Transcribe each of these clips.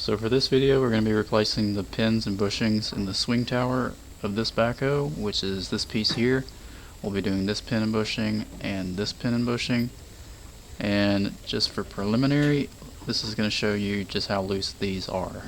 So for this video we're going to be replacing the pins and bushings in the swing tower of this backhoe, which is this piece here. We'll be doing this pin and bushing and this pin and bushing, and just for preliminary, this is going to show you just how loose these are.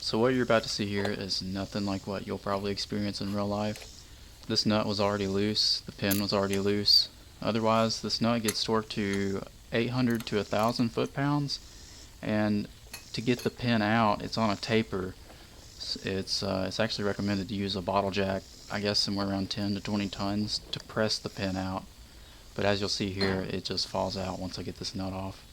So what you're about to see here is nothing like what you'll probably experience in real life. This nut was already loose, the pin was already loose. Otherwise, this nut gets torqued to 800 to 1,000 foot-pounds, and to get the pin out, it's on a taper. It's actually recommended to use a bottle jack, I guess somewhere around 10 to 20 tons, to press the pin out. But as you'll see here, it just falls out once I get this nut off.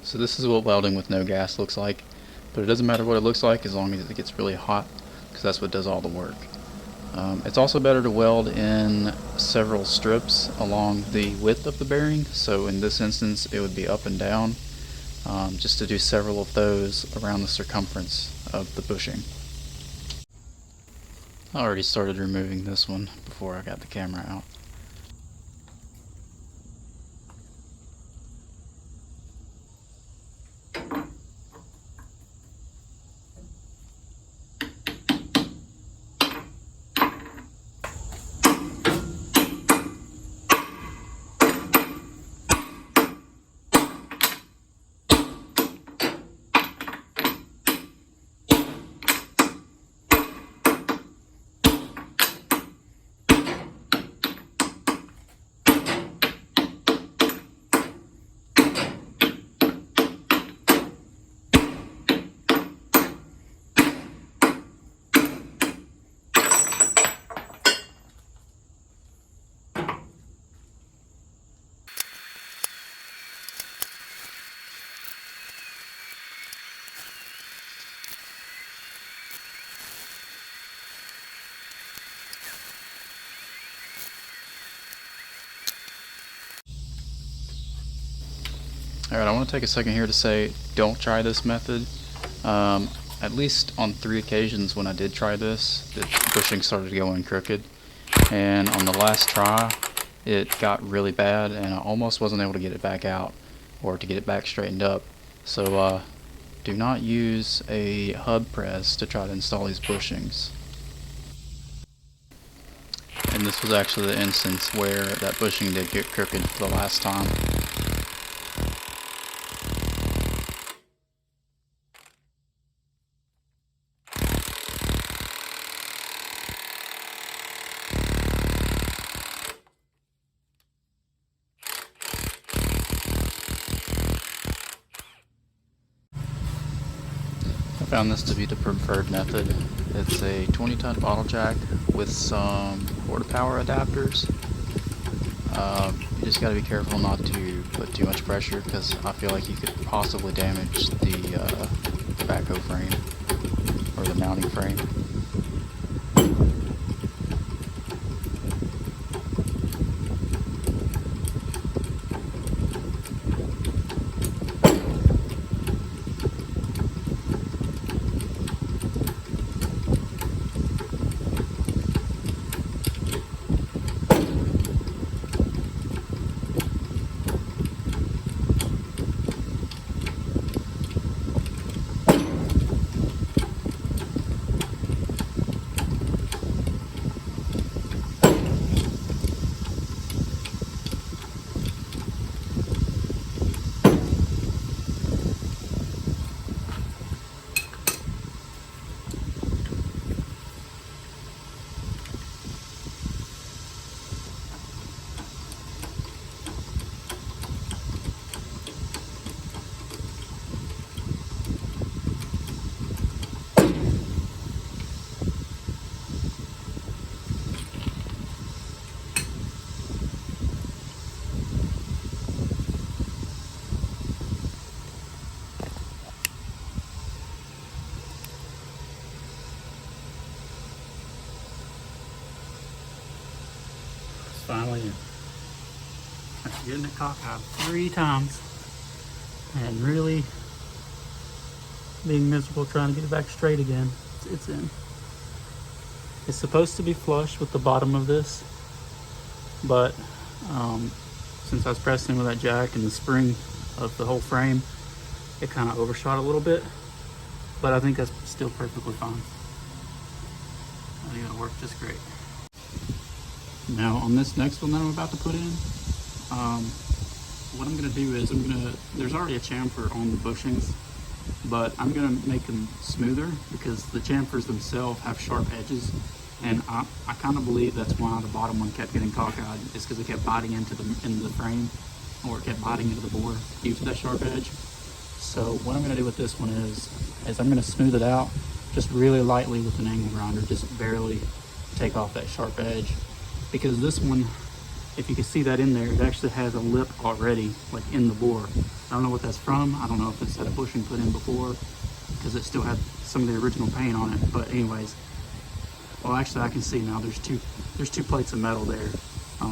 So this is what welding with no gas looks like, but it doesn't matter what it looks like as long as it gets really hot, because that's what does all the work. It's also better to weld in several strips along the width of the bearing, so in this instance it would be up and down, just to do several of those around the circumference of the bushing. I already started removing this one before I got the camera out. Alright, I want to take a second here to say don't try this method. At least on 3 occasions when I did try this, the bushing started going crooked, and on the last try it got really bad and I almost wasn't able to get it back out or to get it back straightened up. So do not use a hub press to try to install these bushings. And this was actually the instance where that bushing did get crooked for the last time. I found this to be the preferred method. It's a 20-ton bottle jack with some quarter power adapters. You just got to be careful not to put too much pressure, because I feel like you could possibly damage the backhoe frame or the mounting frame. Finally, after getting it cockeyed 3 times and really being miserable trying to get it back straight again, it's in. It's supposed to be flush with the bottom of this, but since I was pressing with that jack and the spring of the whole frame, it kind of overshot a little bit, but I think that's still perfectly fine. I think it'll work just great. Now on this next one that I'm about to put in, what I'm going to do is there's already a chamfer on the bushings, but I'm going to make them smoother because the chamfers themselves have sharp edges, and I kind of believe that's why the bottom one kept getting cockeyed, is because it kept biting into the frame, or it kept biting into the bore due to that sharp edge. So what I'm going to do with this one is I'm going to smooth it out just really lightly with an angle grinder, just barely take off that sharp edge. Because this one, if you can see that in there, it actually has a lip already, like in the bore. I don't know what that's from. I don't know if it's had a bushing put in before, because it still had some of the original paint on it. But anyways, well, actually I can see now there's two plates of metal there.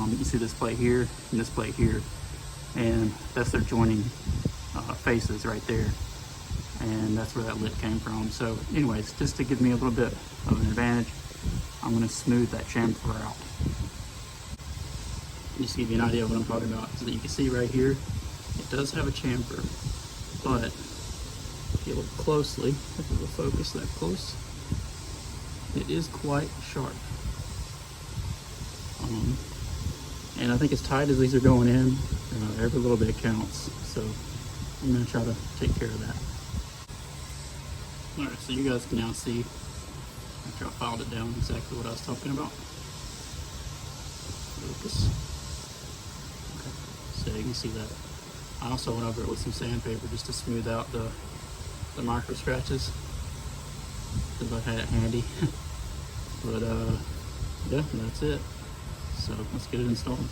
You see this plate here and this plate here, and that's their joining faces right there, and that's where that lip came from. So anyways, just to give me a little bit of an advantage, I'm going to smooth that chamfer out. Just to give you an idea of what I'm talking about, so that you can see right here, it does have a chamfer, but if you look closely, if it will focus that close, it is quite sharp. And I think as tight as these are going in, every little bit counts. So I'm going to try to take care of that. Alright, so you guys can now see, after I filed it down, exactly what I was talking about. Focus. Okay, so you can see that. I also went over it with some sandpaper just to smooth out the micro scratches, because I had it handy. But yeah, that's it. So let's get it installed.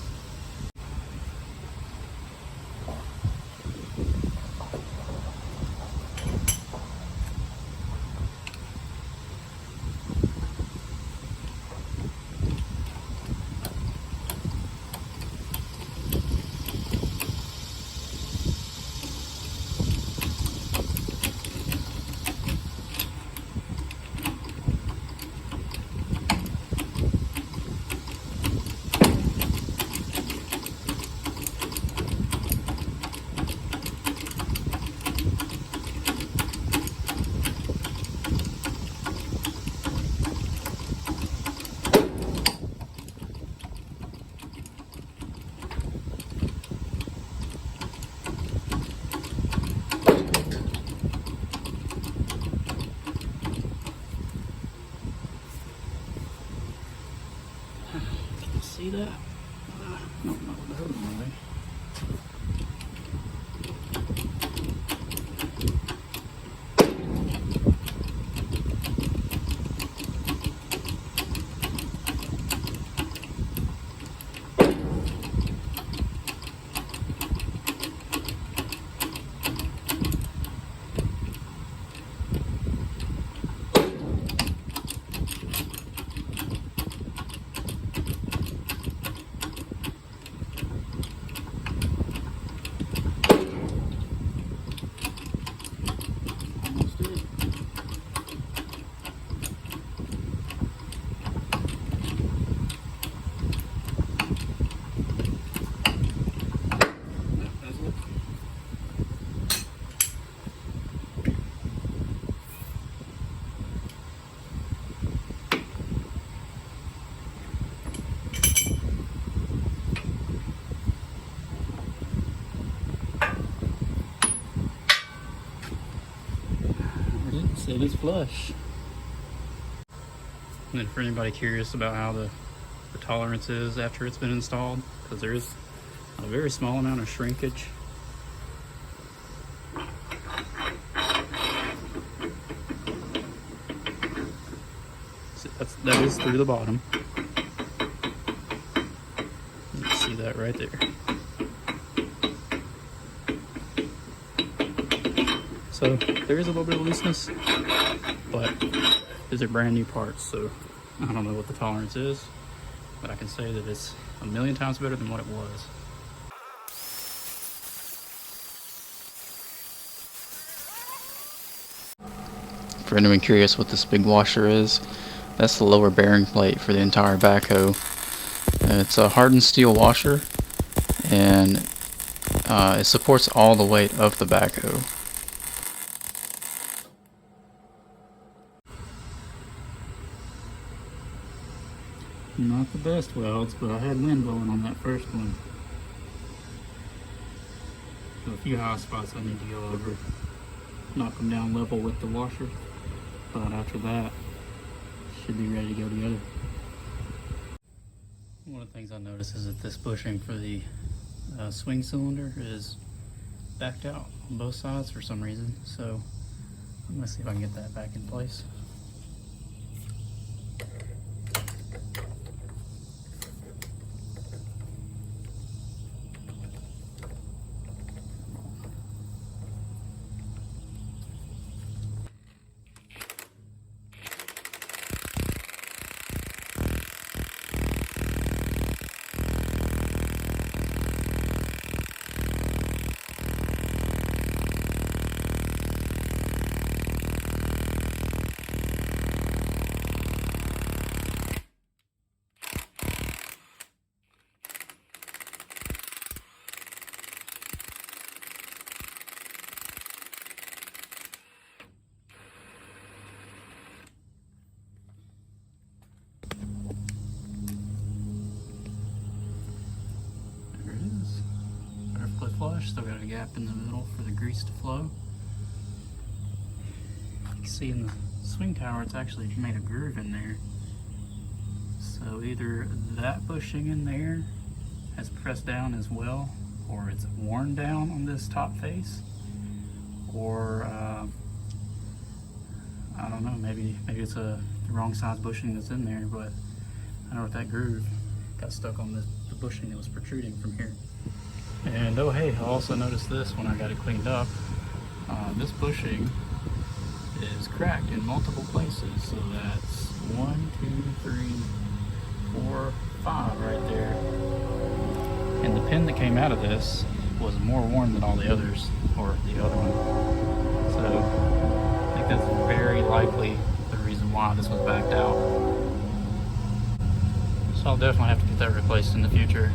See that? No, not the other way. It is flush. And then for anybody curious about how the tolerance is after it's been installed, because there is a very small amount of shrinkage. So that is through the bottom. You can see that right there. So there is a little bit of looseness, but these are brand new parts, so I don't know what the tolerance is, but I can say that it's a million times better than what it was. For anyone curious what this big washer is, that's the lower bearing plate for the entire backhoe. It's a hardened steel washer, and it supports all the weight of the backhoe. Not the best welds, but I had wind blowing on that first one. So a few high spots I need to go over, knock them down level with the washer, but after that, should be ready to go together. One of the things I noticed is that this bushing for the swing cylinder is backed out on both sides for some reason, so I'm going to see if I can get that back in place. perfectly flush. Still got a gap in the middle for the grease to flow. You can see in the swing tower it's actually made a groove in there. So either that bushing in there has pressed down as well, or it's worn down on this top face, or I don't know, maybe it's the wrong size bushing that's in there, but I know with that groove got stuck on the bushing that was protruding from here. And oh hey, I also noticed this when I got it cleaned up. This bushing is cracked in multiple places, so that's 1, 2, 3, 4, 5 right there. And the pin that came out of this was more worn than all the others, or the other one. So I think that's very likely the reason why this was backed out. So I'll definitely have to get that replaced in the future.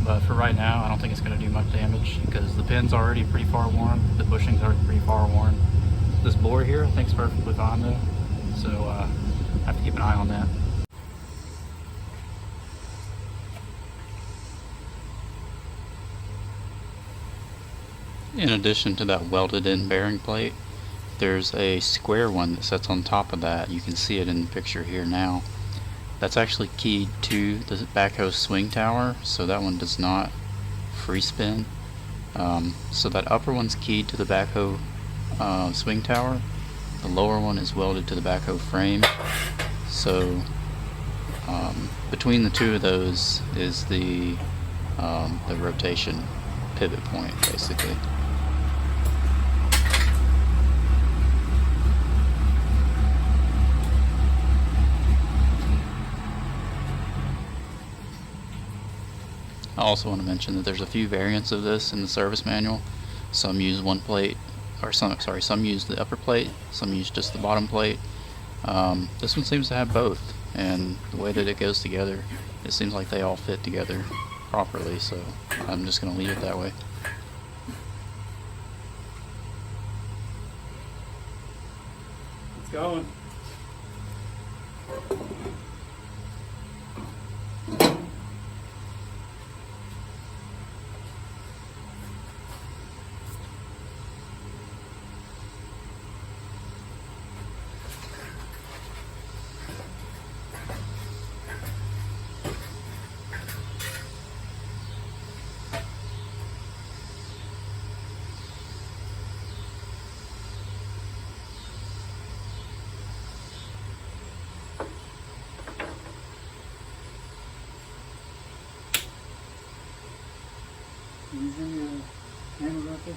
But for right now, I don't think it's going to do much damage because the pin's already pretty far worn, the bushing's already pretty far worn. This bore here I think is perfectly fine though, so I have to keep an eye on that. In addition to that welded in bearing plate, there's a square one that sits on top of that. You can see it in the picture here now. That's actually keyed to the Backhoe swing tower, so that one does not free spin. So that upper one's keyed to the Backhoe swing tower. The lower one is welded to the Backhoe frame. So between the two of those is the rotation pivot point, basically. I also want to mention that there's a few variants of this in the service manual. Some use one plate, or some use the upper plate, some use just the bottom plate. This one seems to have both, and the way that it goes together, it seems like they all fit together properly, so I'm just going to leave it that way. It's going. Using the handle right there.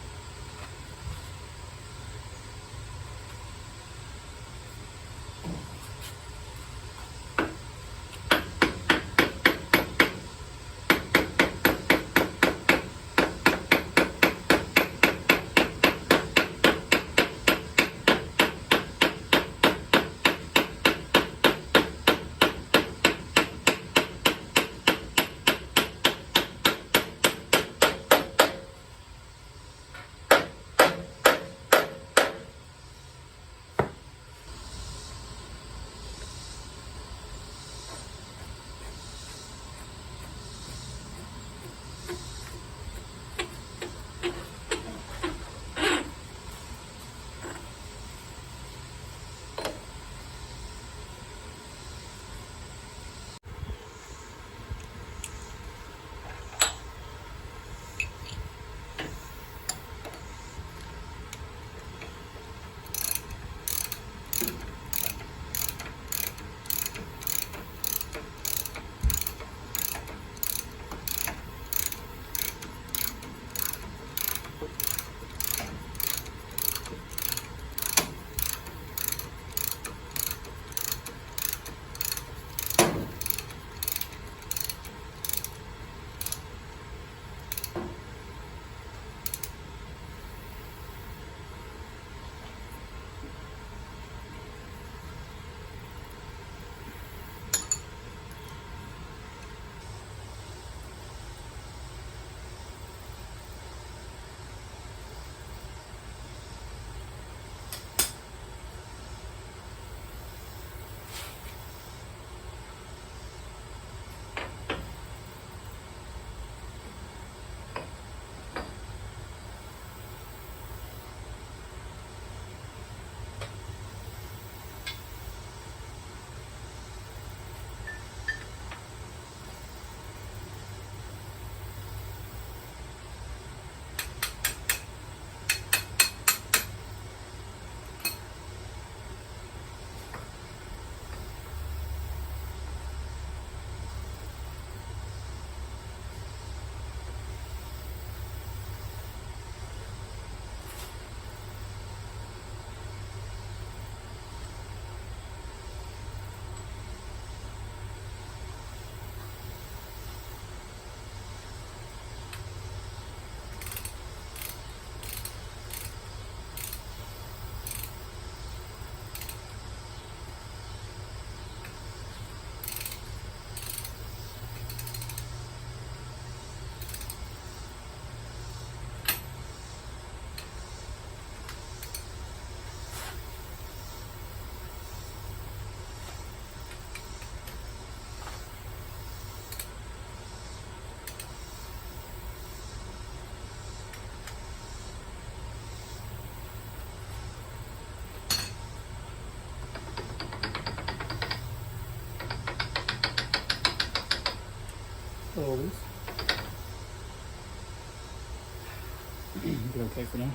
Is it okay for now?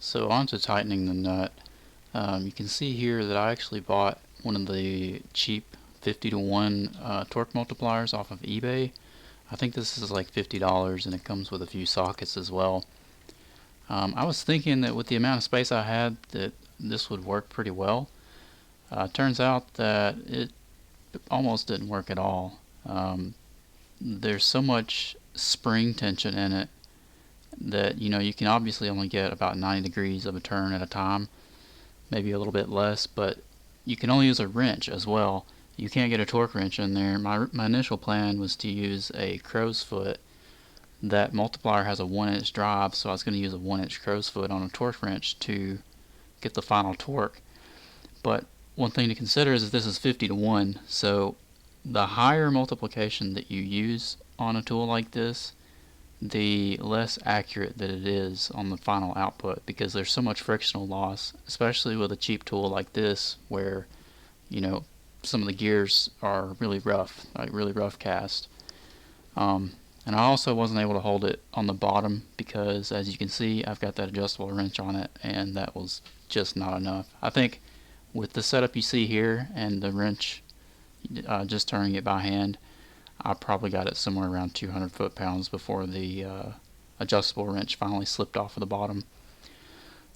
So on to tightening the nut. You can see here that I actually bought one of the cheap 50 to 1 torque multipliers off of eBay. I think this is like $50 and it comes with a few sockets as well. I was thinking that with the amount of space I had that this would work pretty well. Turns out that it almost didn't work at all. There's so much spring tension in it that you can obviously only get about 90 degrees of a turn at a time, maybe a little bit less, but you can only use a wrench as well. You can't get a torque wrench in there. My initial plan was to use a crow's foot. That multiplier has a 1-inch drive, so I was going to use a 1-inch crow's foot on a torque wrench to get the final torque. But one thing to consider is that this is 50 to 1, so the higher multiplication that you use on a tool like this, the less accurate that it is on the final output, because there's so much frictional loss, especially with a cheap tool like this where some of the gears are really rough, like really rough cast. And I also wasn't able to hold it on the bottom because, as you can see, I've got that adjustable wrench on it, and that was just not enough. I think with the setup you see here and the wrench just turning it by hand, I probably got it somewhere around 200 foot-pounds before the adjustable wrench finally slipped off of the bottom.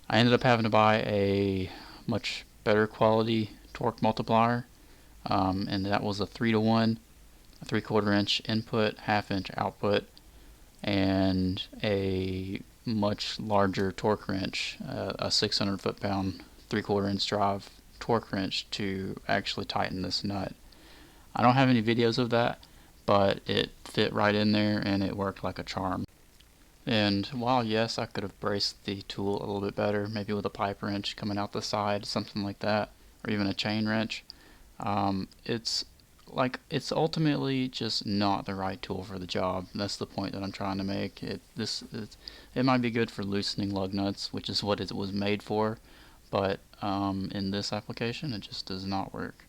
I ended up having to buy a much better quality torque multiplier, and that was a 3 to 1, a 3/4 inch input, 1/2 inch output, and a much larger torque wrench, a 600 foot-pound 3/4 inch drive torque wrench to actually tighten this nut. I don't have any videos of that, but it fit right in there and it worked like a charm. And while yes, I could have braced the tool a little bit better, maybe with a pipe wrench coming out the side, something like that, or even a chain wrench, it's ultimately just not the right tool for the job. That's the point that I'm trying to make. It might be good for loosening lug nuts, which is what it was made for, but in this application it just does not work.